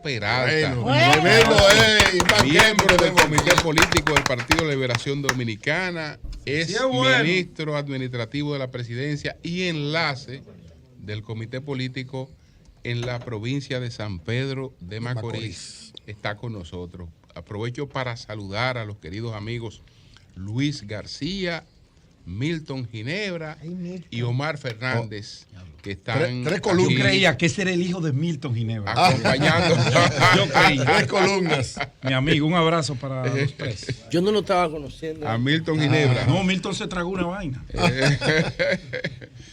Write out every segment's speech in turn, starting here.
Peralta, miembro del Comité Político del Partido de Liberación Dominicana, es ministro administrativo de la Presidencia y enlace del Comité Político en la provincia de San Pedro de Macorís. Está con nosotros. Aprovecho para saludar a los queridos amigos Luis García, Milton Ginebra y Omar Fernández, que están tres columnas. Yo creía que ese era el hijo de Milton Ginebra. Acompañando. Yo creía. Tres columnas. Mi amigo, un abrazo para los tres. Yo no lo estaba conociendo. A Milton Ginebra. No, Milton se tragó una vaina.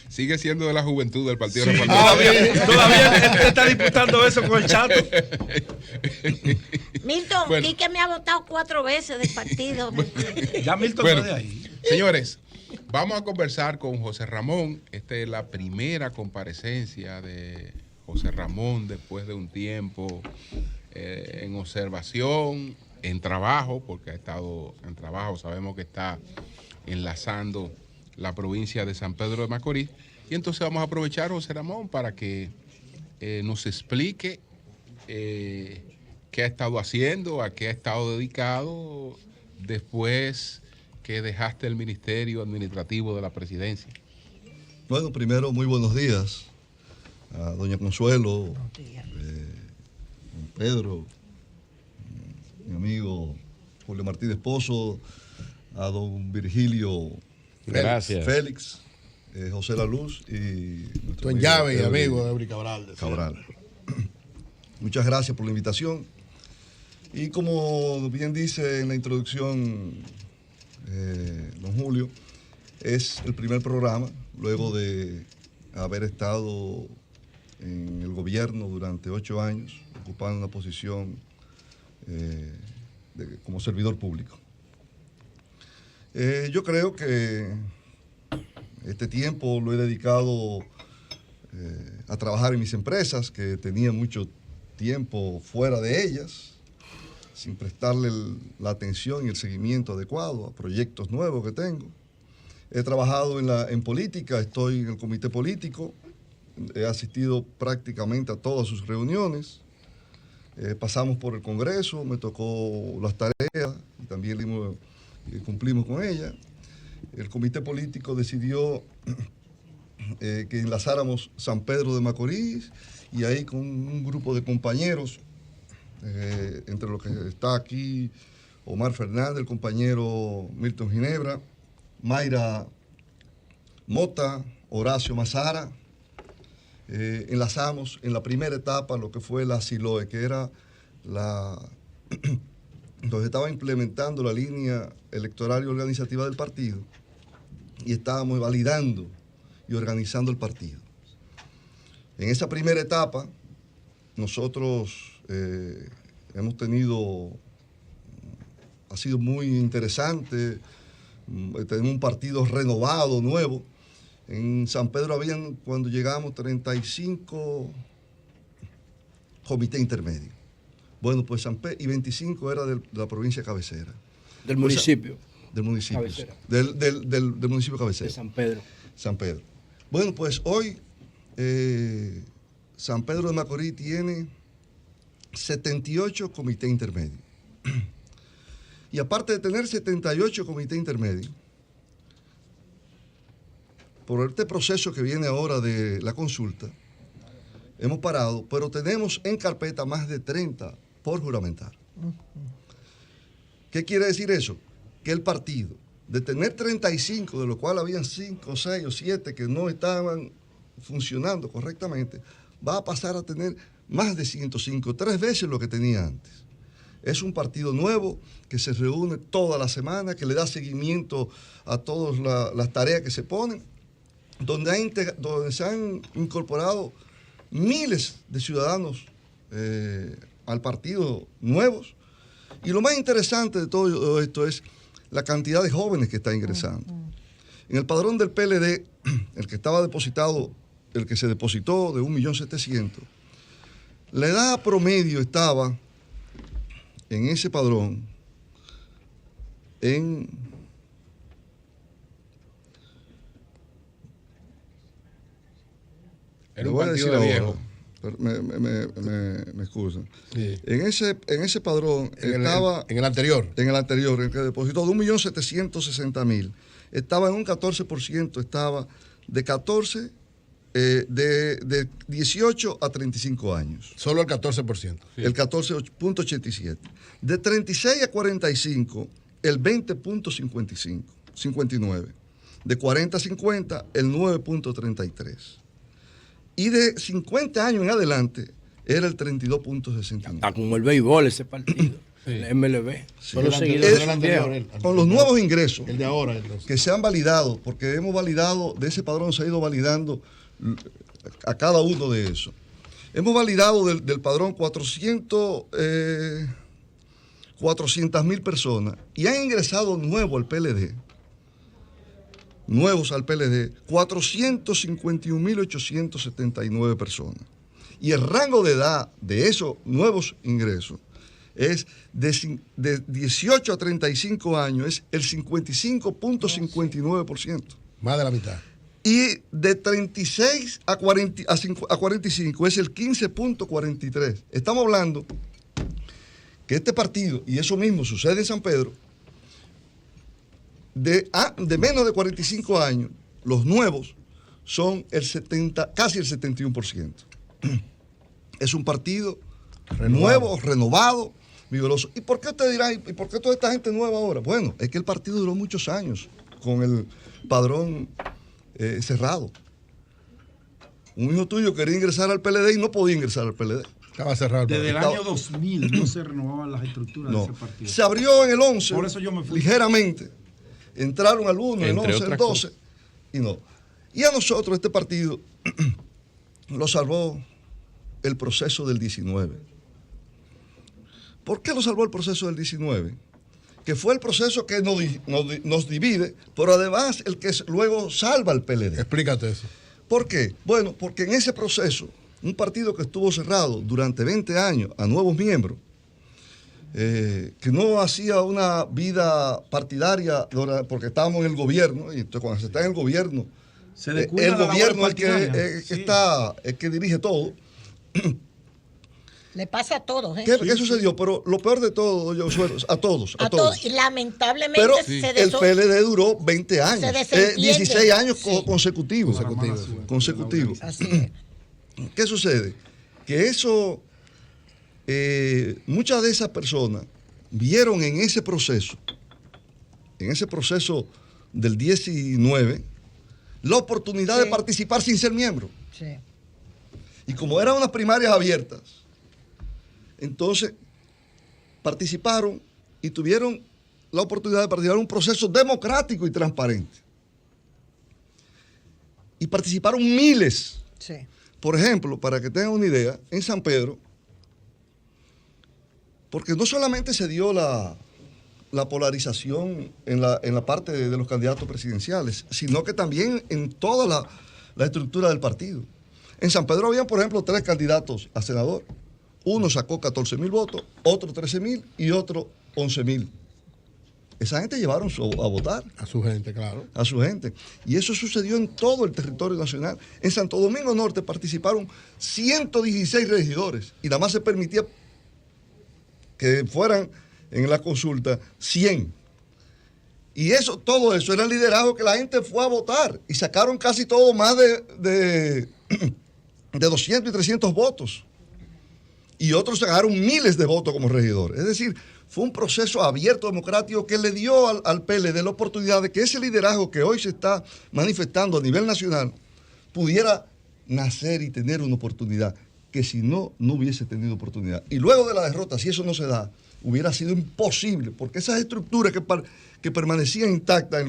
Sigue siendo de la juventud del Partido Sí, Reformista. todavía él está disputando eso con el chato. Milton, Bueno. Quique me ha votado 4 veces del partido. Ya Milton Bueno, está de ahí. señores, vamos a conversar con José Ramón. Esta es la primera comparecencia de José Ramón después de un tiempo en observación, en trabajo, porque ha estado en trabajo. Sabemos que está enlazando la provincia de San Pedro de Macorís. Y entonces vamos a aprovechar, José Ramón, para que nos explique qué ha estado haciendo, a qué ha estado dedicado después que dejaste el Ministerio Administrativo de la Presidencia. Bueno, primero, muy buenos días a doña Consuelo, don Pedro, mi amigo Julio Martínez Pozo, a don Virgilio Félix, José La Luz y Tu en llave y amigo de Eury Cabral. Muchas gracias por la invitación. Y como bien dice en la introducción don Julio, es el primer programa, luego de haber estado en el gobierno durante 8 años, ocupando una posición como servidor público. Yo creo que este tiempo lo he dedicado a trabajar en mis empresas, que tenía mucho tiempo fuera de ellas, sin prestarle la atención y el seguimiento adecuado a proyectos nuevos que tengo. He trabajado en política, estoy en el comité político, he asistido prácticamente a todas sus reuniones, pasamos por el Congreso, me tocó las tareas y también cumplimos con ellas. El comité político decidió que enlazáramos San Pedro de Macorís y ahí con un grupo de compañeros, entre los que está aquí Omar Fernández, el compañero Milton Ginebra, Mayra Mota, Horacio Mazara, enlazamos en la primera etapa lo que fue la SILOE, que era donde estaba implementando la línea electoral y organizativa del partido, y estábamos validando y organizando el partido. En esa primera etapa, nosotros hemos tenido, ha sido muy interesante, tenemos un partido renovado, nuevo. En San Pedro habían, cuando llegamos, 35 comités intermedios. Bueno, pues San Pedro, y 25 era de la provincia cabecera. Del municipio. Del municipio. Cabecera. Del municipio cabecera. De San Pedro. San Pedro. Bueno, pues hoy San Pedro de Macorís tiene 78 comités intermedios. Y aparte de tener 78 comités intermedios, por este proceso que viene ahora de la consulta, hemos parado, pero tenemos en carpeta más de 30 por juramentar. ¿Qué quiere decir eso? Que el partido, de tener 35, de los cuales habían 5, 6 o 7 que no estaban funcionando correctamente, va a pasar a tener más de 105, 3 veces lo que tenía antes. Es un partido nuevo que se reúne toda la semana, que le da seguimiento a todas las tareas que se ponen, donde se han incorporado miles de ciudadanos al partido nuevos. Y lo más interesante de todo esto es la cantidad de jóvenes que está ingresando. En el padrón del PLD, el que estaba depositado, el que se depositó de 1.700.000, la edad promedio estaba en ese padrón en Era un partido de viejo. me excusan. Sí. En ese padrón estaba... En el anterior. En el anterior, en el que depositó de 1.760.000. Estaba en un 14%, estaba de 18 a 35 años. Solo el 14%. El 14.87. De 36 a 45, el 20.59. De 40 a 50, el 9.33. Y de 50 años en adelante, era el 32.69. Está como el béisbol ese partido. El MLB. Sí. Solo El seguidores anterior, viejos. Con los nuevos ingresos El de ahora, entonces. que se han validado, porque hemos validado, de ese padrón se ha ido validando a cada uno de esos. Hemos validado del padrón 400.000 personas y han ingresado nuevos al PLD 451.879 personas. Y el rango de edad de esos nuevos ingresos es de 18 a 35 años, es el 55.59%. Más de la mitad. Y de 36 a 45 es el 15.43. Estamos hablando que este partido, y eso mismo sucede en San Pedro, de menos de 45 años, los nuevos son casi el 71%. Es un partido nuevo, renovado, vigoroso. ¿Y por qué usted dirá, y por qué toda esta gente nueva ahora? Bueno, es que el partido duró muchos años con el padrón cerrado. Un hijo tuyo quería ingresar al PLD y no podía ingresar al PLD. Estaba cerrado. Desde el año 2000 no se renovaban las estructuras de ese partido. Se abrió en el 11, Por eso yo me fui. ligeramente. Entraron algunos, el Entre 11, el otras 12, y no. Y a nosotros este partido lo salvó el proceso del 19. ¿Por qué lo salvó el proceso del 19? Que fue el proceso que nos divide, pero además el que luego salva al PLD. Explícate eso. ¿Por qué? Bueno, porque en ese proceso, un partido que estuvo cerrado durante 20 años a nuevos miembros, que no hacía una vida partidaria porque estábamos en el gobierno, y entonces cuando se está en el gobierno, Se descuida el la labor gobierno es partidaria. Sí. el que dirige todo. Le pasa a todos, ¿eh? ¿Qué sucedió? Pero lo peor de todo, a todos. A todos. Y lamentablemente Pero se el PLD duró 20 años, se desentiende. 16 años Sí. consecutivos. Así es. ¿Qué sucede? Que eso, muchas de esas personas vieron en ese proceso del 19, la oportunidad de participar sin ser miembro. Sí. Y como eran unas primarias abiertas, entonces participaron y tuvieron la oportunidad de participar en un proceso democrático y transparente. Y participaron miles. Sí. Por ejemplo, para que tengan una idea, en San Pedro, porque no solamente se dio la polarización en la parte de los candidatos presidenciales, sino que también en toda la estructura del partido. En San Pedro habían, por ejemplo, 3 candidatos a senador. Uno sacó 14.000 votos, otro 13.000 y otro 11.000. Esa gente llevaron a votar. A su gente, claro. A su gente. Y eso sucedió en todo el territorio nacional. En Santo Domingo Norte participaron 116 regidores y nada más se permitía que fueran en la consulta 100. Y todo eso era el liderazgo que la gente fue a votar y sacaron casi todo más de 200 y 300 votos. Y otros sacaron miles de votos como regidores. Es decir, fue un proceso abierto, democrático, que le dio al PLD la oportunidad de que ese liderazgo que hoy se está manifestando a nivel nacional pudiera nacer y tener una oportunidad que si no hubiese tenido oportunidad. Y luego de la derrota, si eso no se da, hubiera sido imposible, porque esas estructuras que permanecían intactas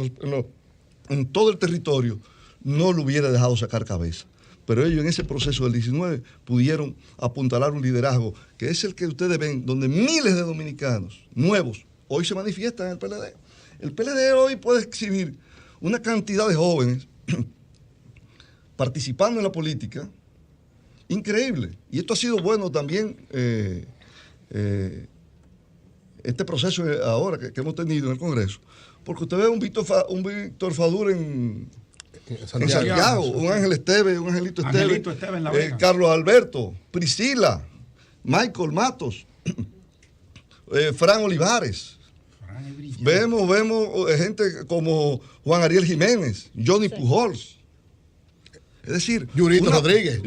en todo el territorio no lo hubiera dejado sacar cabeza. Pero ellos en ese proceso del 19 pudieron apuntalar un liderazgo que es el que ustedes ven, donde miles de dominicanos nuevos hoy se manifiestan en el PLD. El PLD hoy puede exhibir una cantidad de jóvenes participando en la política increíble. Y esto ha sido bueno también, este proceso ahora que hemos tenido en el Congreso, porque usted ve un Víctor Fadur en En Santiago, un Ángel Esteve, un Angelito Esteve, Angelito Esteve en La Vega. Carlos Alberto, Priscila, Michael Matos, Fran Olivares. Vemos gente como Juan Ariel Jiménez, Johnny Pujols. Es decir, Yuri Rodríguez,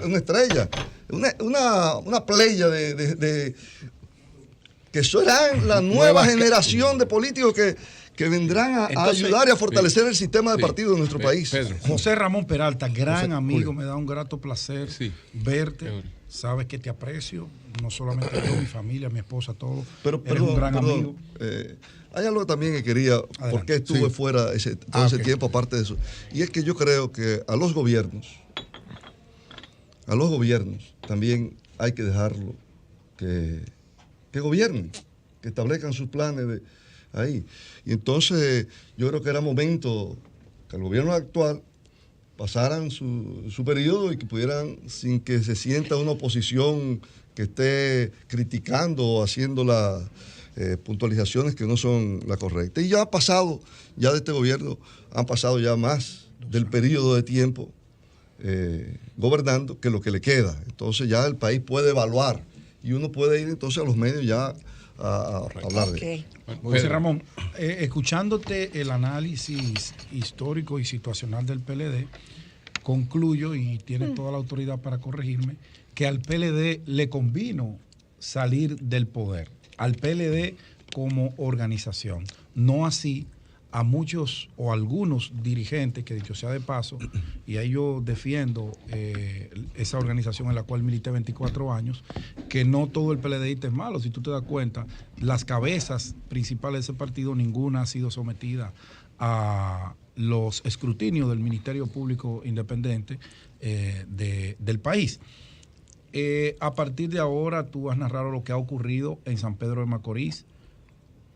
una estrella. Una playa de que serán la nueva generación de políticos que vendrán a ayudar y a fortalecer el sistema de partido de nuestro país. Pedro. José Ramón Peralta, gran amigo, me da un grato placer verte. Pedro. Sabes que te aprecio, no solamente yo, mi familia, mi esposa, todo. Pero eres un gran amigo. Hay algo también que quería, ¿por qué estuve fuera todo ese tiempo aparte de eso? Y es que yo creo que a los gobiernos también hay que dejarlo que gobiernen, que establezcan sus planes ahí. Y entonces yo creo que era momento que el gobierno actual pasaran su periodo y que pudieran, sin que se sienta una oposición que esté criticando o haciendo las puntualizaciones que no son las correctas. Y ya ha pasado, ya de este gobierno, han pasado ya más del periodo de tiempo gobernando que lo que le queda. Entonces ya el país puede evaluar y uno puede ir entonces a los medios ya a hablar de eso. José Ramón, escuchándote el análisis histórico y situacional del PLD, concluyo, y tienes toda la autoridad para corregirme, que al PLD le convino salir del poder, al PLD como organización, no así a muchos o algunos dirigentes, que dicho sea de paso, y ahí yo defiendo esa organización en la cual milité 24 años, que no todo el PLDista es malo. Si tú te das cuenta, las cabezas principales de ese partido, ninguna ha sido sometida a los escrutinios del Ministerio Público Independiente del país. A partir de ahora, tú has narrado lo que ha ocurrido en San Pedro de Macorís.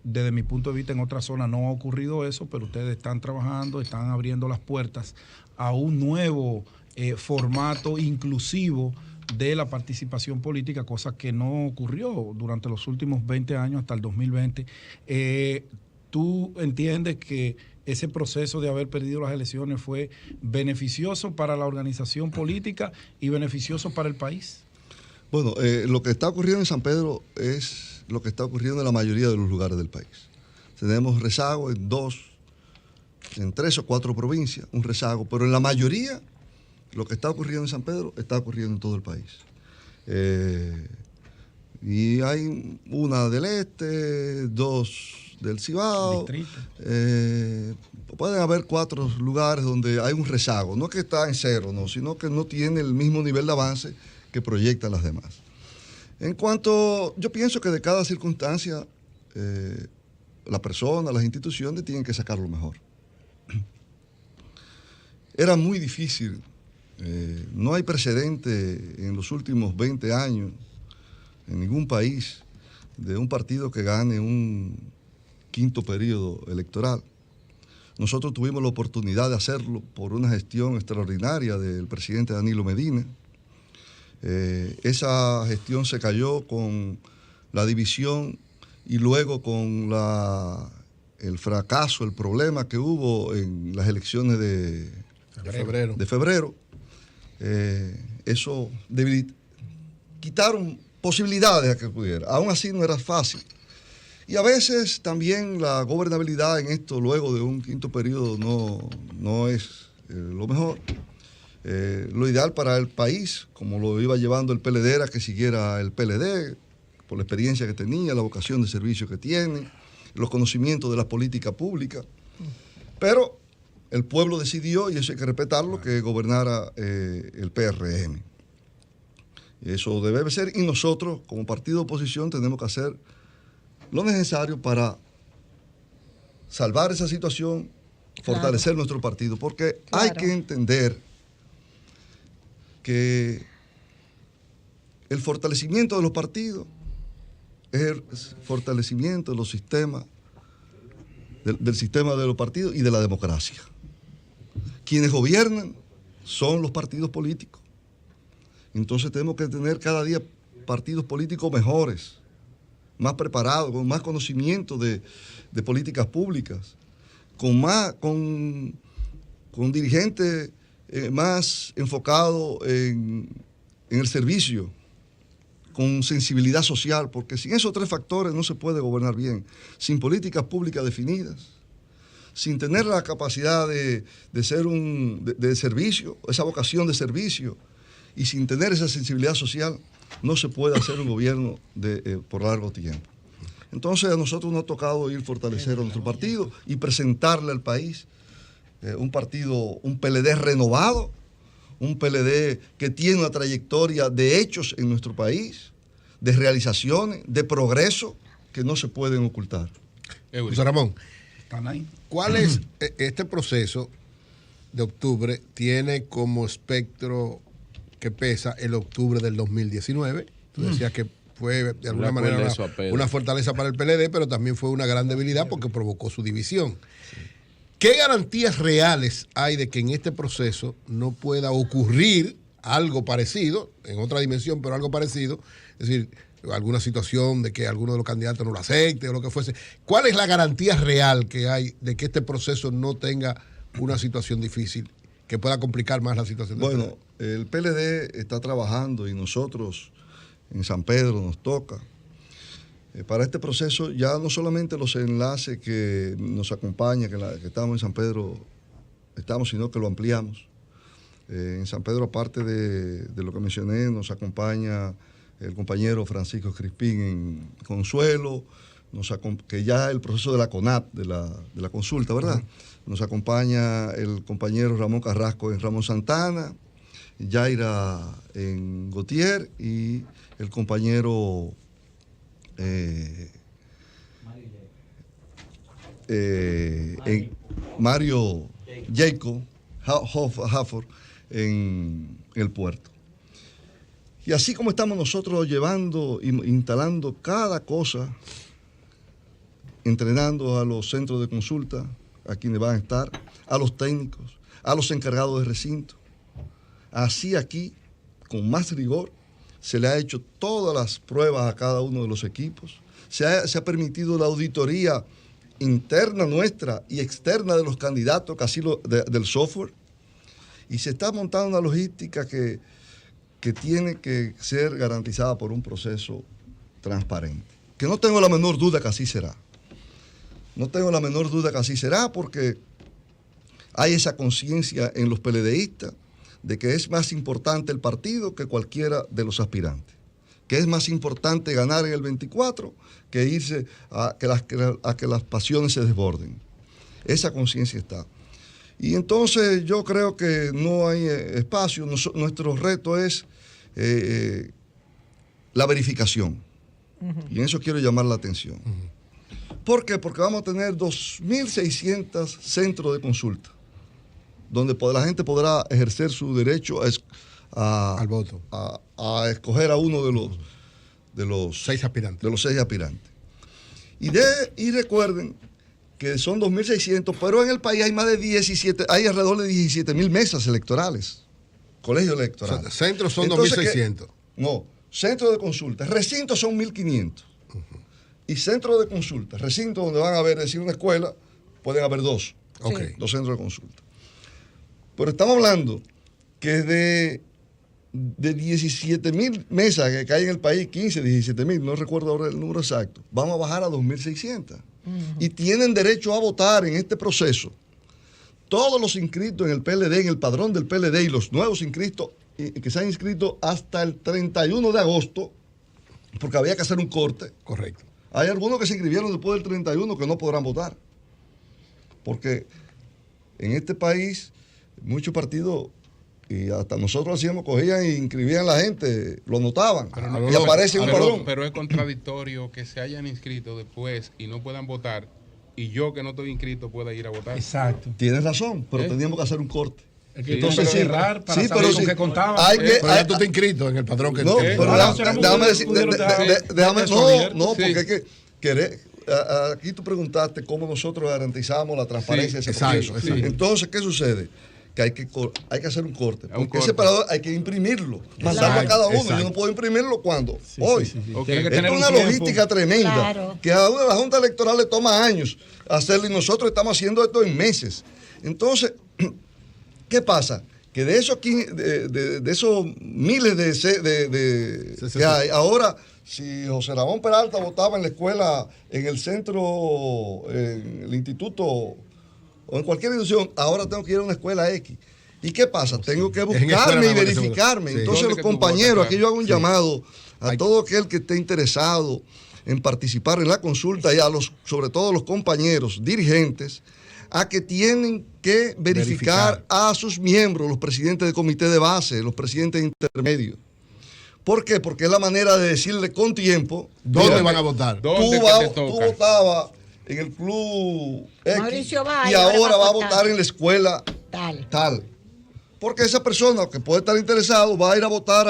Desde mi punto de vista, en otra zona no ha ocurrido eso, pero ustedes están trabajando, están abriendo las puertas a un nuevo formato inclusivo de la participación política, cosa que no ocurrió durante los últimos 20 años hasta el 2020. ¿Tú entiendes que ese proceso de haber perdido las elecciones fue beneficioso para la organización política y beneficioso para el país? Bueno, lo que está ocurriendo en San Pedro es lo que está ocurriendo en la mayoría de los lugares del país. Tenemos rezago en 3 o 4 provincias, un rezago, pero en la mayoría lo que está ocurriendo en San Pedro está ocurriendo en todo el país. Y hay una del este, 2 del Cibao. Pueden haber 4 lugares donde hay un rezago, no que está en cero, no, sino que no tiene el mismo nivel de avance que proyectan las demás. En cuanto, yo pienso que de cada circunstancia, la persona, las instituciones tienen que sacar lo mejor. Era muy difícil, no hay precedente en los últimos 20 años en ningún país de un partido que gane un 5º periodo electoral. Nosotros tuvimos la oportunidad de hacerlo por una gestión extraordinaria del presidente Danilo Medina. Esa gestión se cayó con la división y luego con el fracaso, el problema que hubo en las elecciones de febrero. Eso quitaron posibilidades a que pudiera. Aún así no era fácil. Y a veces también la gobernabilidad en esto, luego de un 5º periodo, no es lo mejor. Lo ideal para el país, como lo iba llevando el PLD, era que siguiera el PLD, por la experiencia que tenía, la vocación de servicio que tiene, los conocimientos de las políticas públicas. Pero el pueblo decidió, y eso hay que respetarlo, que gobernara el PRM. Eso debe ser, y nosotros, como partido de oposición, tenemos que hacer lo necesario para salvar esa situación, fortalecer nuestro partido, porque hay que entender que el fortalecimiento de los partidos es el fortalecimiento de los sistemas, del sistema de los partidos y de la democracia. Quienes gobiernan son los partidos políticos. Entonces tenemos que tener cada día partidos políticos mejores, más preparados, con más conocimiento de políticas públicas, con con un dirigente más enfocado en el servicio, con sensibilidad social, porque sin esos 3 factores no se puede gobernar bien. Sin políticas públicas definidas, sin tener la capacidad de ser de servicio, esa vocación de servicio, y sin tener esa sensibilidad social, no se puede hacer un gobierno por largo tiempo. Entonces a nosotros nos ha tocado ir fortalecer a nuestro partido y presentarle al país un partido, un PLD renovado, un PLD que tiene una trayectoria de hechos en nuestro país, de realizaciones, de progreso que no se pueden ocultar. José Ramón, ¿Están ahí? ¿cuál es este proceso de octubre? Tiene como espectro que pesa el octubre del 2019. Tú decías que fue de alguna manera una fortaleza para el PLD, pero también fue una gran debilidad porque provocó su división. ¿Qué garantías reales hay de que en este proceso no pueda ocurrir algo parecido, en otra dimensión, pero algo parecido? Es decir, alguna situación de que alguno de los candidatos no lo acepte o lo que fuese. ¿Cuál es la garantía real que hay de que este proceso no tenga una situación difícil que pueda complicar más la situación? Bueno, el PLD está trabajando y nosotros en San Pedro nos toca. Para este proceso ya no solamente los enlaces que nos acompañan, que estamos en San Pedro, sino que lo ampliamos. En San Pedro, aparte de lo que mencioné, nos acompaña el compañero Francisco Crispín en Consuelo, que ya el proceso de la CONAP, de la consulta, ¿verdad? Nos acompaña el compañero Ramón Carrasco en Ramón Santana, Yaira en Gautier y el compañero Mario Jacob Hafford en el puerto. Y así como estamos nosotros llevando e instalando cada cosa, entrenando a los centros de consulta, a quienes van a estar, a los técnicos, a los encargados de recinto, así aquí, con más rigor, se le ha hecho todas las pruebas a cada uno de los equipos, se ha permitido la auditoría interna nuestra y externa de los candidatos, casi del software, y se está montando una logística que tiene que ser garantizada por un proceso transparente. Que no tengo la menor duda que así será. No tengo la menor duda que así será porque hay esa conciencia en los PLDistas de que es más importante el partido que cualquiera de los aspirantes. Que es más importante ganar en el 24 que irse a que las pasiones se desborden. Esa conciencia está. Y entonces yo creo que no hay espacio. Nuestro reto es la verificación. Y en eso quiero llamar la atención. ¿Por qué? Porque vamos a tener 2.600 centros de consulta, donde la gente podrá ejercer su derecho al voto, a escoger a uno de los 6 aspirantes. Y recuerden que son 2.600, pero en el país hay alrededor de 17.000 mesas electorales, colegios electorales. O sea, centros son 2.600. No, centros de consulta. Recintos son 1.500. Y centros de consulta, recintos donde van a haber, decir, una escuela, pueden haber 2. Okay. 2 centros de consulta. Pero estamos hablando que de 17.000 mesas que hay en el país, 15, 17.000, no recuerdo ahora el número exacto, vamos a bajar a 2.600. Y tienen derecho a votar en este proceso todos los inscritos en el PLD, en el padrón del PLD y los nuevos inscritos que se han inscrito hasta el 31 de agosto, porque había que hacer un corte. Correcto. Hay algunos que se inscribieron después del 31 que no podrán votar. Porque en este país muchos partidos, y hasta nosotros hacíamos, cogían e inscribían a la gente, lo notaban y aparece un padrón. Pero es contradictorio que se hayan inscrito después y no puedan votar, y yo que no estoy inscrito pueda ir a votar. Exacto. Tienes razón, pero teníamos que hacer un corte. Es que entonces cerrar para sí, saber con qué contaban. Pero ya tú te inscrito en el padrón que no, pero déjame decir, porque sí. es que aquí tú preguntaste cómo nosotros garantizamos la transparencia de ese proceso. Exacto. Entonces, ¿qué sucede? Que hay que hacer un corte. Porque ese separador hay que imprimirlo, mandarlo a cada uno. Yo no puedo imprimirlo cuando. Hoy. Okay. Esto es una logística tremenda. Claro. Que a la Junta Electoral le toma años hacerlo y nosotros estamos haciendo esto en meses. Entonces, ¿Qué pasa? Que de esos, de esos miles que hay, ahora, si José Ramón Peralta votaba en la escuela, en el centro, en el instituto o en cualquier institución, ahora tengo que ir a una escuela X. ¿Y qué pasa? Tengo que buscarme y verificarme. Sí. Entonces los compañeros, aquí yo hago un llamado a todo aquel que esté interesado en participar en la consulta y sobre todo los compañeros dirigentes, a que tienen que verificar a sus miembros, los presidentes de comité de base, los presidentes intermedios. ¿Por qué? Porque es la manera de decirle con tiempo dónde van a votar. Tú votabas en el club X y ahora va a votar en la escuela tal. Porque esa persona que puede estar interesado va a ir a votar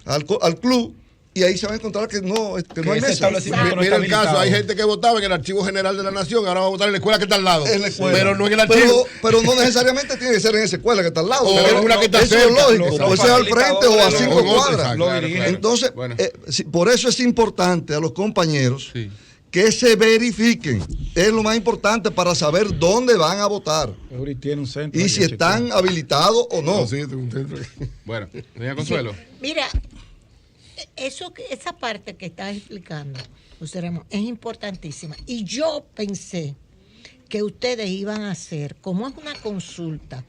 al club. Y ahí se va a encontrar que no hay mesa. Mira el caso, hay gente que votaba en el Archivo General de la Nación, ahora va a votar en la escuela que está al lado. Pero no en el archivo. Pero no necesariamente tiene que ser en esa escuela que está al lado. O una que está eso cerca. Es lógico, puede ser al frente o a 5 cuadras. Entonces, por eso es importante a los compañeros que se verifiquen. Es lo más importante para saber dónde van a votar. Y si están habilitados o no. Bueno, doña Consuelo. Mira, esa parte que estás explicando, José Ramón, es importantísima. Y yo pensé que ustedes iban a hacer, como es una consulta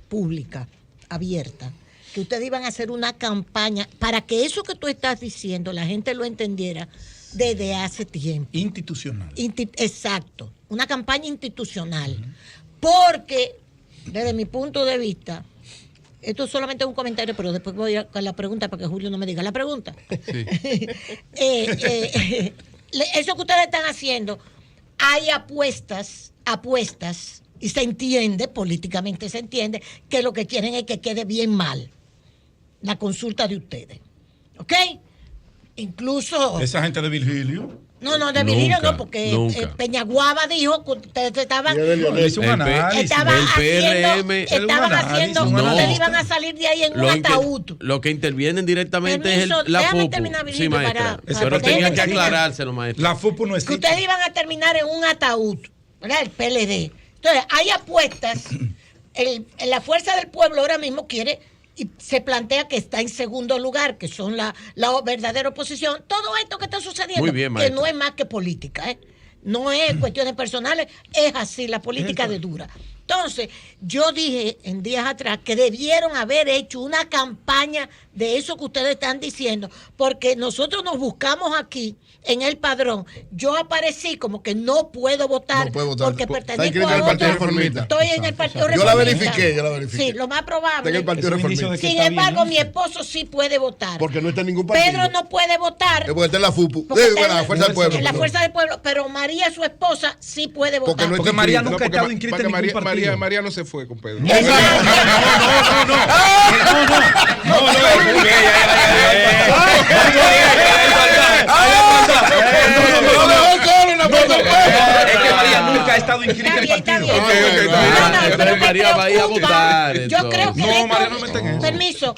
pública, abierta, que ustedes iban a hacer una campaña para que eso que tú estás diciendo, la gente lo entendiera desde hace tiempo. Institucional. Exacto, una campaña institucional. Porque, desde mi punto de vista, esto solamente es un comentario, pero después voy a la pregunta para que Julio no me diga la pregunta. Sí. Eso que ustedes están haciendo, hay apuestas, y se entiende, políticamente se entiende, que lo que quieren es que quede bien mal la consulta de ustedes. ¿Ok? Incluso... Esa gente de Virgilio... No, de Virgilio no, porque Peñaguaba dijo que ustedes estaban haciendo, ustedes iban a salir de ahí en un ataúd. Lo que intervienen directamente es la FUPU. Sí, maestra. Pero tenían que aclarárselo, maestra. La FUPU no existe. Que ustedes iban a terminar en un ataúd, ¿verdad? El PLD. Entonces, hay apuestas. La Fuerza del Pueblo ahora mismo quiere... y se plantea que está en segundo lugar, que son la verdadera oposición. Todo esto que está sucediendo, muy bien, que no es más que política, no es cuestiones personales, es así, la política de dura. Entonces, yo dije en días atrás que debieron haber hecho una campaña de eso que ustedes están diciendo, porque nosotros nos buscamos aquí en el padrón. Yo aparecí como que no puedo votar, porque pertenezco a otro. Estoy en el Partido Reformista. Yo la verifiqué. Sí, lo más probable. Está en el Partido Reformista. Sin embargo, mi esposo sí puede votar. Porque no está en ningún partido. Pedro no puede votar. Porque está en la FUPU. La Fuerza del Pueblo. En la Fuerza del Pueblo, pero María, su esposa, sí puede votar. Porque María nunca ha estado inscrita en ningún partido. María no se fue con Pedro. No. Es que María nunca ha estado inscrita en el partido. Pero María va a ir a votar. Yo creo que no, María no mete en eso. Permiso.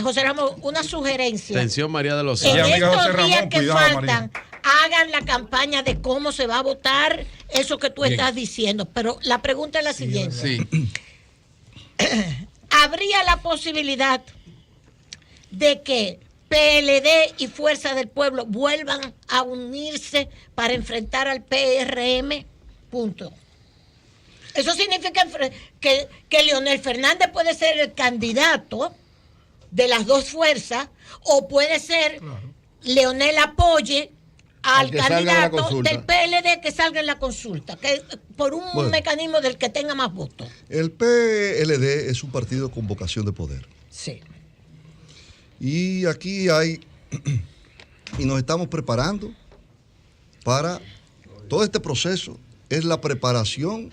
José Ramón, una sugerencia. Atención, María de los En Santos. estos días que faltan, hagan la campaña de cómo se va a votar, eso que tú estás diciendo. Pero la pregunta es la siguiente. Sí. ¿Habría la posibilidad de que PLD y Fuerza del Pueblo vuelvan a unirse para enfrentar al PRM? Punto. Eso significa que Leonel Fernández puede ser el candidato de las dos fuerzas, o puede ser Leonel apoye al candidato del PLD que salga en la consulta, que por un mecanismo del que tenga más votos. El PLD es un partido con vocación de poder. Sí. Y aquí y nos estamos preparando para todo este proceso. Es la preparación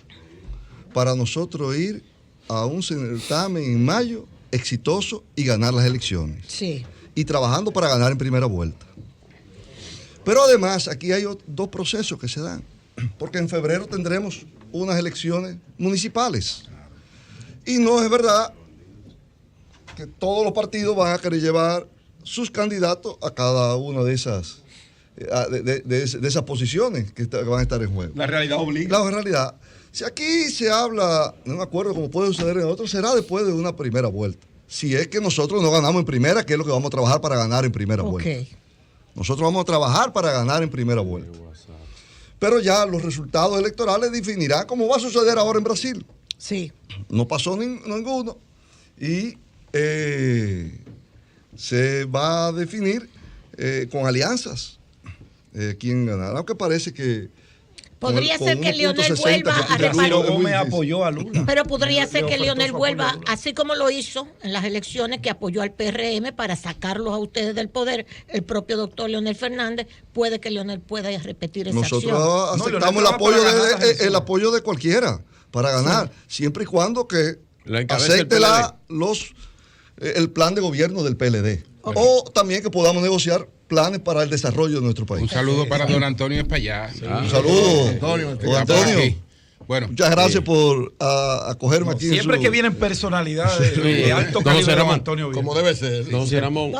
para nosotros ir a un certamen en mayo exitoso y ganar las elecciones. Sí. Y trabajando para ganar en primera vuelta. Pero además aquí hay dos procesos que se dan, porque en febrero tendremos unas elecciones municipales. Y no es verdad que todos los partidos van a querer llevar sus candidatos a cada una de esas de esas posiciones que van a estar en juego. La realidad obliga. La realidad. Si aquí se habla, no me acuerdo cómo puede suceder en otros, será después de una primera vuelta. Si es que nosotros no ganamos en primera, que es lo que vamos a trabajar para ganar en primera vuelta. Nosotros vamos a trabajar para ganar en primera vuelta. Pero ya los resultados electorales definirán cómo va a suceder ahora en Brasil. Sí. No pasó ninguno. Y se va a definir con alianzas quién ganará. Aunque parece que podría ser que Leonel vuelva a repartir. Apoyó a Lula. Pero podría ser que Leonel vuelva, así como lo hizo en las elecciones, que apoyó al PRM para sacarlos a ustedes del poder. El propio doctor Leonel Fernández, puede que Leonel pueda repetir esa acción. Nosotros aceptamos el apoyo de cualquiera para ganar, siempre y cuando que acepte el plan de gobierno del PLD. O también que podamos negociar planes para el desarrollo de nuestro país. Un saludo para don Antonio Espallá. Un saludo, Antonio. Bueno, muchas gracias por acogerme aquí. Siempre que vienen personalidades de alto calibre, Antonio, como debe ser. No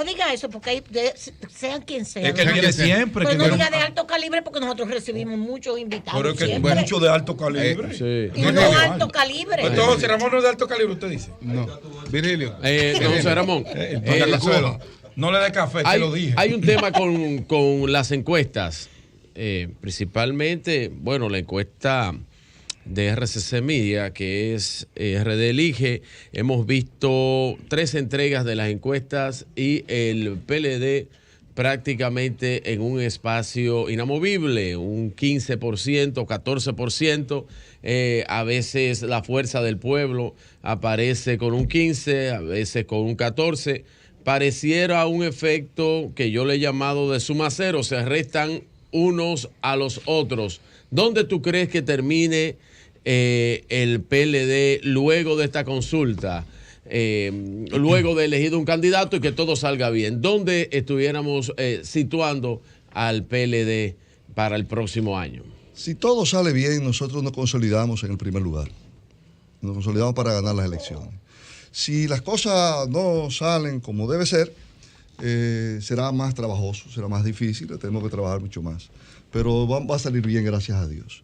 diga eso, porque sean quien sea. Es que viene siempre. Pero no diga de alto calibre, porque nosotros recibimos muchos invitados. Pero es que muchos de alto calibre. Y no alto calibre. Entonces, José Ramón no es de alto calibre, usted dice. No. Virgilio. José Ramón. No le dé café, te lo dije. Hay un tema con las encuestas. Principalmente, bueno, la encuesta de RCC Media, que es RD Elige. Hemos visto 3 entregas de las encuestas y el PLD prácticamente en un espacio inamovible, un 15%, 14%. A veces la Fuerza del Pueblo aparece con un 15%, a veces con un 14%. Pareciera un efecto que yo le he llamado de suma cero, se restan unos a los otros. ¿Dónde tú crees que termine el PLD luego de esta consulta? Luego de elegido un candidato y que todo salga bien. ¿Dónde estuviéramos situando al PLD para el próximo año? Si todo sale bien, nosotros nos consolidamos en el primer lugar. Nos consolidamos para ganar las elecciones. Si las cosas no salen como debe ser, será más trabajoso, será más difícil, tenemos que trabajar mucho más. Pero va a salir bien, gracias a Dios.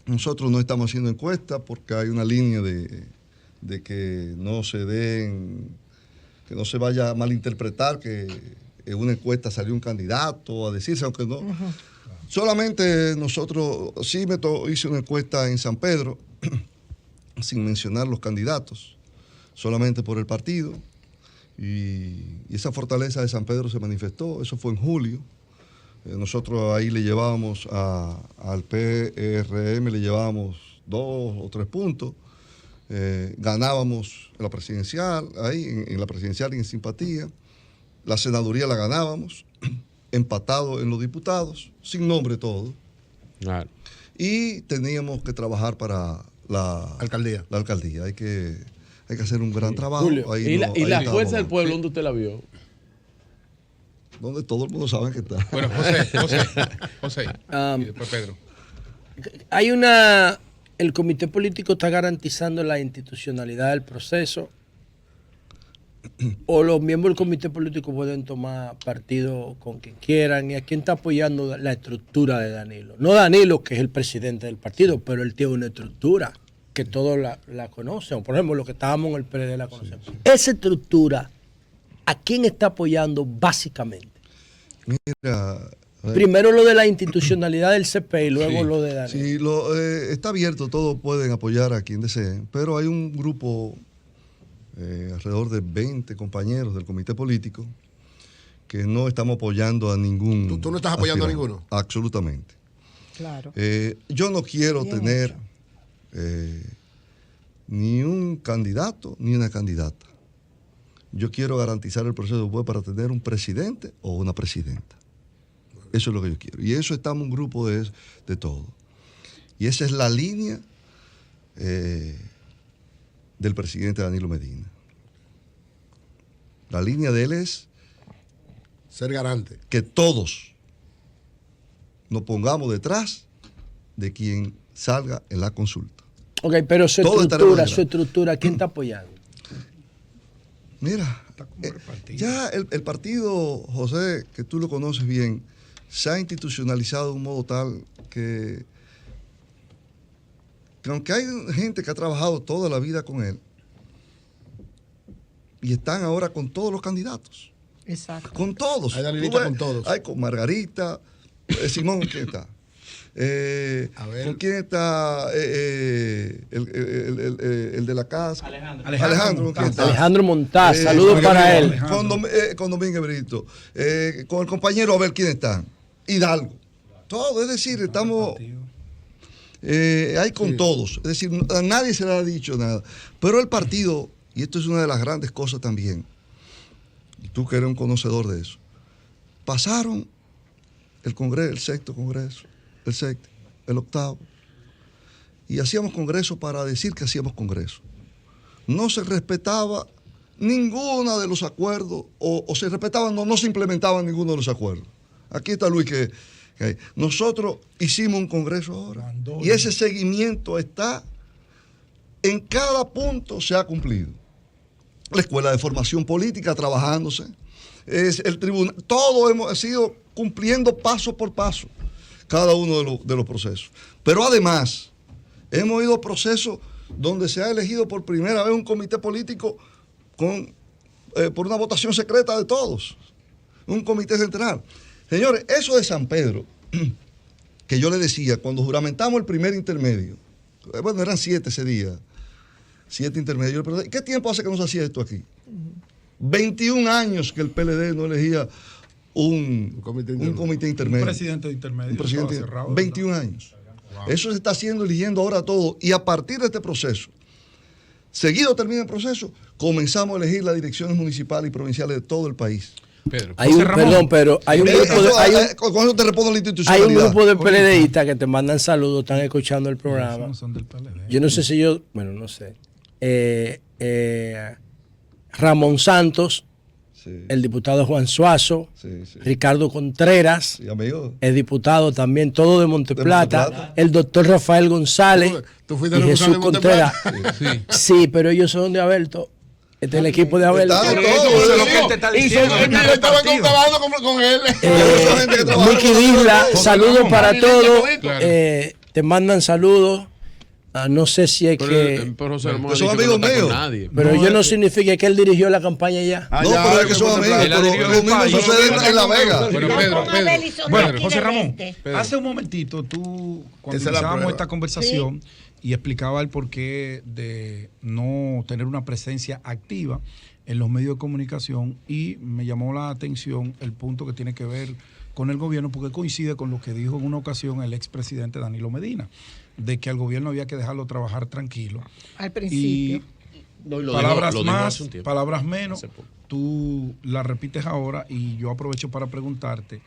Nosotros no estamos haciendo encuestas porque hay una línea de que no se den, que no se vaya a malinterpretar que en una encuesta salió un candidato a decirse, aunque no. Solamente nosotros, sí hice una encuesta en San Pedro, sin mencionar los candidatos, solamente por el partido, y esa fortaleza de San Pedro se manifestó, eso fue en julio. Nosotros ahí le llevábamos al PRM, le llevábamos 2 o 3 puntos, ganábamos en la presidencial, ahí en la presidencial y en simpatía, la senaduría la ganábamos, empatado en los diputados, sin nombre todo, Claro. y teníamos que trabajar para la alcaldía. Hay que hacer un gran trabajo. Julio, ahí ¿y la Fuerza del Pueblo, dónde usted la vio? Donde todo el mundo sabe que está. Bueno, José. Y después Pedro. El comité político está garantizando la institucionalidad del proceso, o los miembros del comité político pueden tomar partido con quien quieran. ¿Y a quién está apoyando la estructura de Danilo? No Danilo, que es el presidente del partido, pero él tiene una estructura que todos la conocen. Por ejemplo, los que estábamos en el PLD la conocemos. Sí. Esa estructura, ¿a quién está apoyando básicamente? Mira, primero lo de la institucionalidad del CP y luego lo de Danilo. Sí, está abierto, todos pueden apoyar a quien deseen, pero hay un grupo, alrededor de 20 compañeros del comité político, que no estamos apoyando a ningún. ¿Tú no estás apoyando a ninguno? Absolutamente. Claro. Yo no quiero tener ni un candidato ni una candidata. Yo quiero garantizar el proceso después para tener un presidente o una presidenta. Eso es lo que yo quiero. Y eso estamos un grupo de todo. Y esa es la línea del presidente Danilo Medina. La línea de él es ser garante. Que todos nos pongamos detrás de quien salga en la consulta. Ok, pero su estructura, ¿quién está apoyando? Mira, ya el partido, José, que tú lo conoces bien, se ha institucionalizado de un modo tal que que aunque hay gente que ha trabajado toda la vida con él, y están ahora con todos los candidatos. Exacto. Con todos. Hay Danilita con todos. Hay con Margarita, Simón, ¿quién está? A ver. ¿Con quién está el de la casa? Alejandro ¿con quién está? Alejandro Montaz, saludos con- para él. Con Domínguez Brito. Con el compañero, a ver quién está. Hidalgo. Todo, es decir, estamos... hay con todos. Es decir, a nadie se le ha dicho nada. Pero el partido, y esto es una de las grandes cosas también, y tú que eres un conocedor de eso, pasaron el Congreso, el sexto Congreso, el séptimo, el octavo, y hacíamos Congreso para decir que hacíamos Congreso. No se respetaba ninguno de los acuerdos, o se respetaban, no se implementaban ninguno de los acuerdos. Aquí está Luis que nosotros hicimos un Congreso ahora, y ese seguimiento está en cada punto, se ha cumplido. La Escuela de Formación Política trabajándose, es el tribunal, todo hemos ido cumpliendo paso por paso cada uno de los procesos. Pero además, hemos ido a procesos donde se ha elegido por primera vez un comité político por una votación secreta de todos, un comité central. Señores, eso de San Pedro, que yo le decía, cuando juramentamos el primer intermedio, bueno, eran 7 ese día, 7 intermedios. Yo le pregunté, ¿qué tiempo hace que no se hacía esto aquí? 21 años que el PLD no elegía un comité intermedio. Un presidente de intermedio. Un presidente, Estaba cerrado, 21 ¿verdad? años. Eso se está haciendo, eligiendo ahora todo. Y a partir de este proceso, seguido termina el proceso, comenzamos a elegir las direcciones municipales y provinciales de todo el país. Pedro. Hay un, perdón, pero hay un grupo de, Con eso te respondo la hay institucionalidad. un grupo de PLDistas que te mandan saludos, están escuchando el programa. No son del PLD. Yo no sé si bueno, no sé. Ramón Santos, Sí, el diputado Juan Suazo, sí, sí. Ricardo Contreras, Sí, amigo. el diputado también, todo de Monteplata, Monteplata. el doctor Rafael González ¿Tú fuiste y Jesús responsable de Contreras. Monteplata? Sí, pero ellos son de Abelto. Este es el equipo de Abelto. Está Eso todo, es lo digo. que él te está Y diciendo. son- del yo estaba partido. trabajando con él. Esa gente que trabaja Miki con Disla, nosotros, saludos Ramón. para Dile, todos. Claro. Te mandan saludos. No sé si es Pero, que... pero José Ramón ha Son dicho que no amigos está con míos. nadie. Pero No, ello no es que- significa que él dirigió la campaña ya. No, pero es que son amigos. Él ha Pero dirigido lo el mismo país. sucede en La Vega. Bueno, Con Pedro, Abel y son Bueno, aquí José de Ramón, 20. hace un momentito tú, cuando Esa es la iniciábamos prueba. esta conversación y explicaba el porqué de no tener una presencia activa en los medios de comunicación, y me llamó la atención el punto que tiene que ver con el gobierno, porque coincide con lo que dijo en una ocasión el expresidente Danilo Medina, de que al gobierno había que dejarlo trabajar tranquilo. Al Y principio. No, y lo palabras dijo- lo dijo más, hace un tiempo. palabras menos, Hace poco. tú las repites ahora, y yo aprovecho para preguntarte,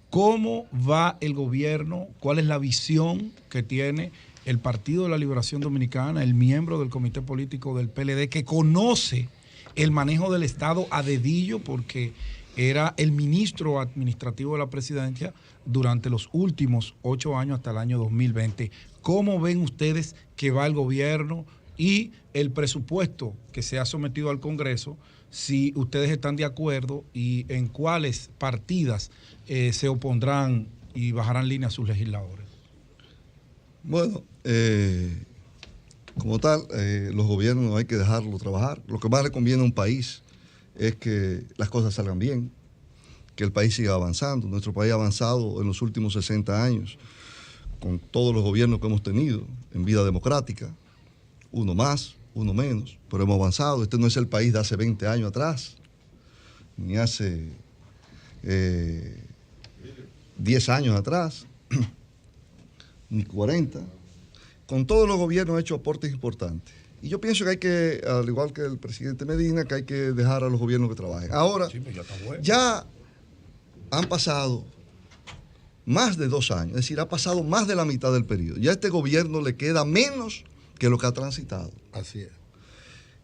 ¿cómo va el gobierno? ¿Cuál es la visión que tiene el Partido de la Liberación Dominicana, el miembro del comité político del PLD, que conoce el manejo del Estado a dedillo, porque era el ministro administrativo de la presidencia durante los últimos 8 años hasta el año 2020? ¿Cómo ven ustedes que va el gobierno y el presupuesto que se ha sometido al Congreso, si ustedes están de acuerdo, y en cuáles partidas se opondrán y bajarán línea a sus legisladores? Bueno, como tal, los gobiernos hay que dejarlo trabajar. Lo que más le conviene a un país es que las cosas salgan bien, que el país siga avanzando. Nuestro país ha avanzado en los últimos 60 años con todos los gobiernos que hemos tenido en vida democrática, uno más, uno menos, pero hemos avanzado. Este no es el país de hace 20 años atrás, ni hace 10 años atrás, ni 40. Con todos los gobiernos ha hecho aportes importantes. Y yo pienso que hay que, al igual que el presidente Medina, que hay que dejar a los gobiernos que trabajen. Ahora, ya han pasado más de 2 años, es decir, ha pasado más de la mitad del periodo. Ya a este gobierno le queda menos que lo que ha transitado. Así es.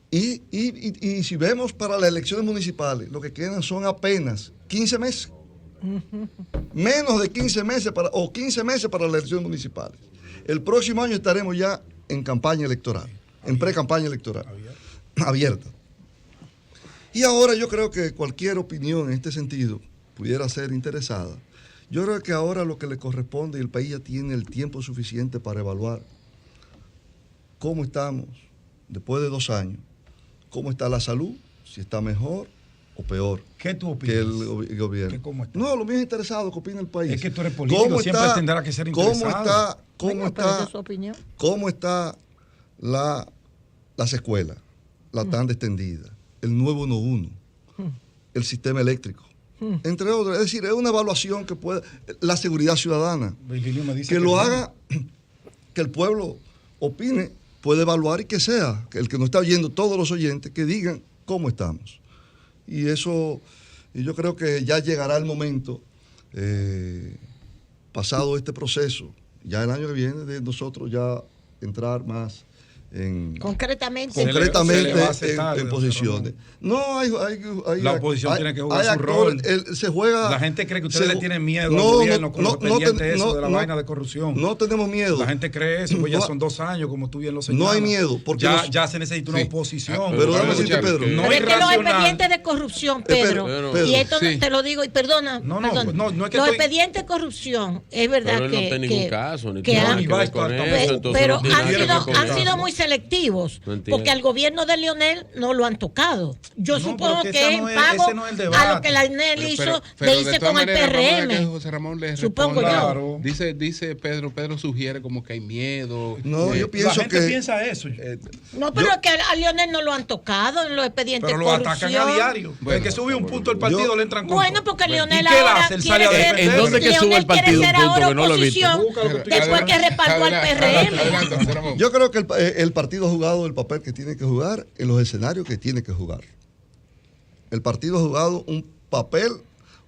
Y si vemos para las elecciones municipales, lo que quedan son apenas 15 meses. Menos de 15 meses o 15 meses para las elecciones municipales. El próximo año estaremos ya en campaña electoral, en pre-campaña electoral, abierta. Y ahora yo creo que cualquier opinión en este sentido pudiera ser interesada. Yo creo que ahora lo que le corresponde, y el país ya tiene el tiempo suficiente para evaluar cómo estamos después de 2 años, cómo está la salud, si está mejor o peor. ¿Qué tú opinas? Que el gobierno. ¿Cómo está? No, lo mío es interesado, que opina el país. Es que tú eres político, siempre tendrá que ser interesado. ¿Cómo está las escuelas, la tanda extendida, el 911, el sistema eléctrico, entre otros? Es decir, es una evaluación que puede, la seguridad ciudadana, que lo haga, que el pueblo opine, puede evaluar y que sea, que el que nos está oyendo, todos los oyentes, que digan cómo estamos. Y eso, y yo creo que ya llegará el momento, pasado este proceso, ya el año que viene, de nosotros ya entrar más concretamente en posiciones. No, hay la oposición tiene que jugar su rol. Se juega. La gente cree que ustedes le tienen miedo al gobierno con los expedientes de la vaina de corrupción. No tenemos miedo. La gente cree eso, pues ya son 2 años, como tú bien lo señalas. No hay miedo. Porque ya se necesita una oposición. Pero dame decirte, Pedro. No es que los expedientes de corrupción, Pedro, y esto te lo digo, y perdona. No es que los expedientes de corrupción, es verdad pero que. No tiene ningún caso, ni que tiene que ver con eso. Pero han sido muy selectivos, porque al gobierno de Leonel no lo han tocado. Yo supongo que es en pago a lo que Leonel hizo, le hice con el PRM. José Ramón le supongo yo. Dice Pedro sugiere como que hay miedo. No, yo pienso la gente piensa eso. No, pero es que a Leonel no lo han tocado en los expedientes de corrupción. Pero lo atacan a diario. Desde que sube un punto el partido le entran con. Bueno, porque Leonel ahora quiere ser. ¿En dónde que sube el partido un punto que no lo he visto? Después que respaldó al PRM. Yo creo que el partido ha jugado el papel que tiene que jugar en los escenarios que tiene que jugar. El partido ha jugado un papel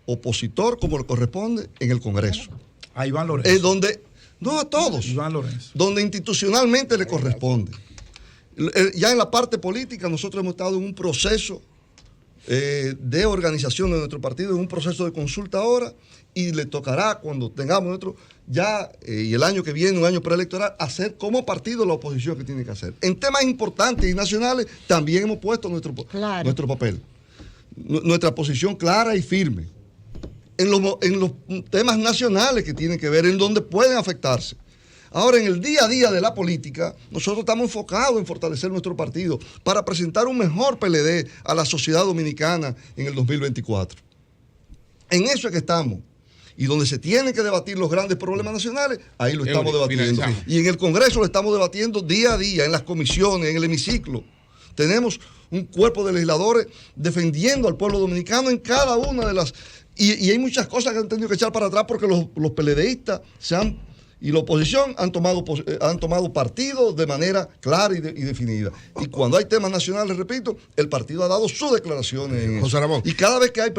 opositor como le corresponde en el Congreso. A Iván Lorenzo. No a todos. Iván Lorenzo. Donde institucionalmente le corresponde. Ya en la parte política nosotros hemos estado en un proceso de organización de nuestro partido, en un proceso de consulta ahora, y le tocará cuando tengamos nuestro y el año que viene, un año preelectoral, hacer como partido la oposición que tiene que hacer. En temas importantes y nacionales también hemos puesto nuestro papel, nuestra posición clara y firme. En los temas nacionales que tienen que ver, en donde pueden afectarse. Ahora, en el día a día de la política, nosotros estamos enfocados en fortalecer nuestro partido para presentar un mejor PLD a la sociedad dominicana en el 2024. En eso es que estamos. Y donde se tienen que debatir los grandes problemas nacionales, ahí lo estamos debatiendo. Y en el Congreso lo estamos debatiendo día a día, en las comisiones, en el hemiciclo. Tenemos un cuerpo de legisladores defendiendo al pueblo dominicano en cada una de las... Y hay muchas cosas que han tenido que echar para atrás porque los PLDistas y la oposición han tomado partido de manera clara y definida. Y cuando hay temas nacionales, repito, el partido ha dado sus declaraciones en José Ramón. Y cada vez que hay,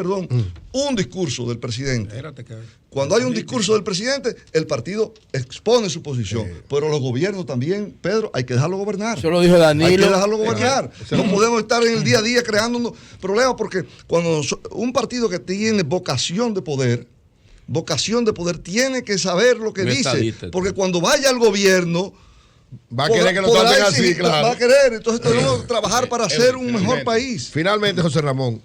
un discurso del presidente, cuando hay un discurso del presidente, el partido expone su posición. Pero los gobiernos también, Pedro, hay que dejarlo gobernar. Eso lo dijo Danilo. Hay que dejarlo gobernar. No podemos estar en el día a día creando problemas porque cuando un partido que tiene vocación de poder tiene que saber lo que dice, porque cuando vaya al gobierno va a querer que lo traten así, claro. Va a querer, entonces tenemos que trabajar para hacer un mejor país. Finalmente, José Ramón,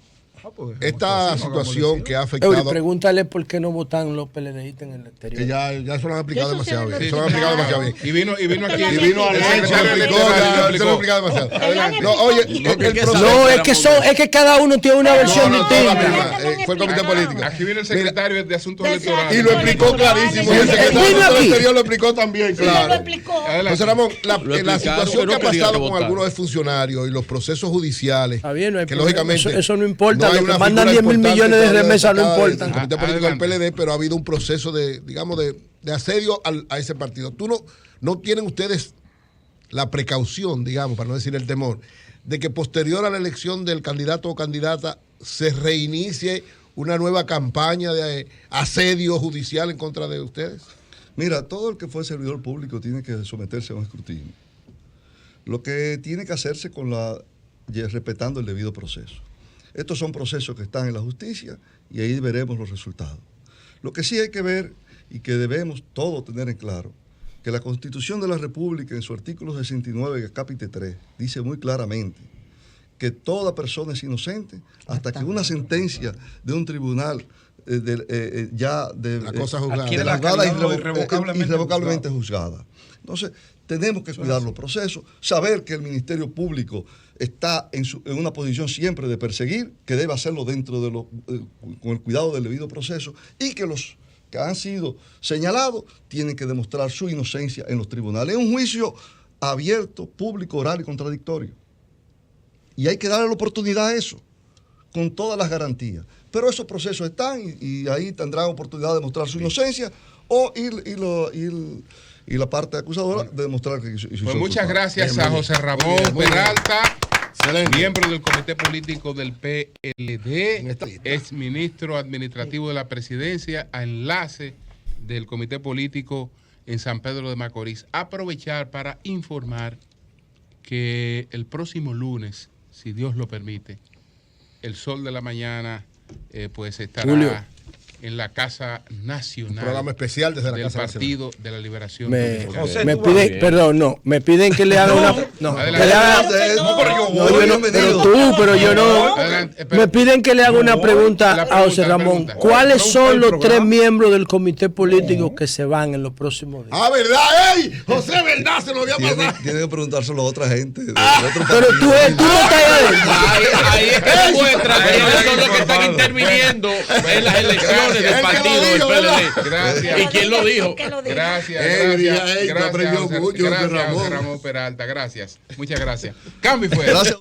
esta situación que ha afectado... Pregúntale por qué no votan los PLDistas en el exterior. Que ya eso lo han explicado demasiado bien. Eso lo han explicado demasiado bien. Y vino aquí. Y vino al se lo ha explicado demasiado. No, oye, es que cada uno tiene una versión distinta. Fue el comité político. Aquí viene el secretario de Asuntos Electorales. Y lo explicó clarísimo. Y el secretario del Exterior lo explicó también, claro. José Ramón, la situación que ha pasado con algunos funcionarios y los procesos judiciales, que lógicamente eso no importa. Los que mandan 10.000 millones de remesas no importan. El comité político del PLD, pero ha habido un proceso de asedio a ese partido. ¿No tienen ustedes la precaución, digamos, para no decir el temor, de que posterior a la elección del candidato o candidata se reinicie una nueva campaña de asedio judicial en contra de ustedes? Mira, todo el que fue servidor público tiene que someterse a un escrutinio. Lo que tiene que hacerse respetando el debido proceso. Estos son procesos que están en la justicia y ahí veremos los resultados. Lo que sí hay que ver y que debemos todos tener en claro, que la Constitución de la República en su artículo 69, capítulo 3, dice muy claramente que toda persona es inocente hasta que una sentencia de un tribunal ya de la cosa juzgada, adquiere la juzgada calidad irrevocablemente juzgada. Entonces, tenemos que cuidar los procesos, saber que el Ministerio Público está en una posición siempre de perseguir, que debe hacerlo dentro de con el cuidado del debido proceso, y que los que han sido señalados tienen que demostrar su inocencia en los tribunales. Es un juicio abierto, público, oral y contradictorio. Y hay que darle la oportunidad a eso, con todas las garantías. Pero esos procesos están y ahí tendrán oportunidad de demostrar su inocencia y la parte acusadora de demostrar que hizo. Pues muchas gracias a José Ramón Peralta, miembro del Comité Político del PLD, ex ministro administrativo de la Presidencia, a enlace del Comité Político en San Pedro de Macorís. Aprovechar para informar que el próximo lunes, si Dios lo permite, el sol de la mañana pues estará en la Casa Nacional. Un programa especial desde la del Casa Partido Nacional. de la Liberación Me Dominicana. piden, perdón, no, me piden que le haga una. No, que le haga, pero yo no. Me piden que le haga una pregunta a José Ramón. ¿Cuáles son los 3 miembros del comité político que se van en los próximos días? Ah, ¿verdad? ¡Ey! José, ¿verdad? Se lo había pasado. Tienen que preguntárselo a otra gente. Pero tú no estás ahí. Ahí es que demuestra quiénes son los que están interviniendo en las elecciones del partido del PLD. Gracias. ¿Y quién lo dijo? Gracias, José Ramón Peralta. Gracias. Muchas gracias. Cambio y fuera. Gracias.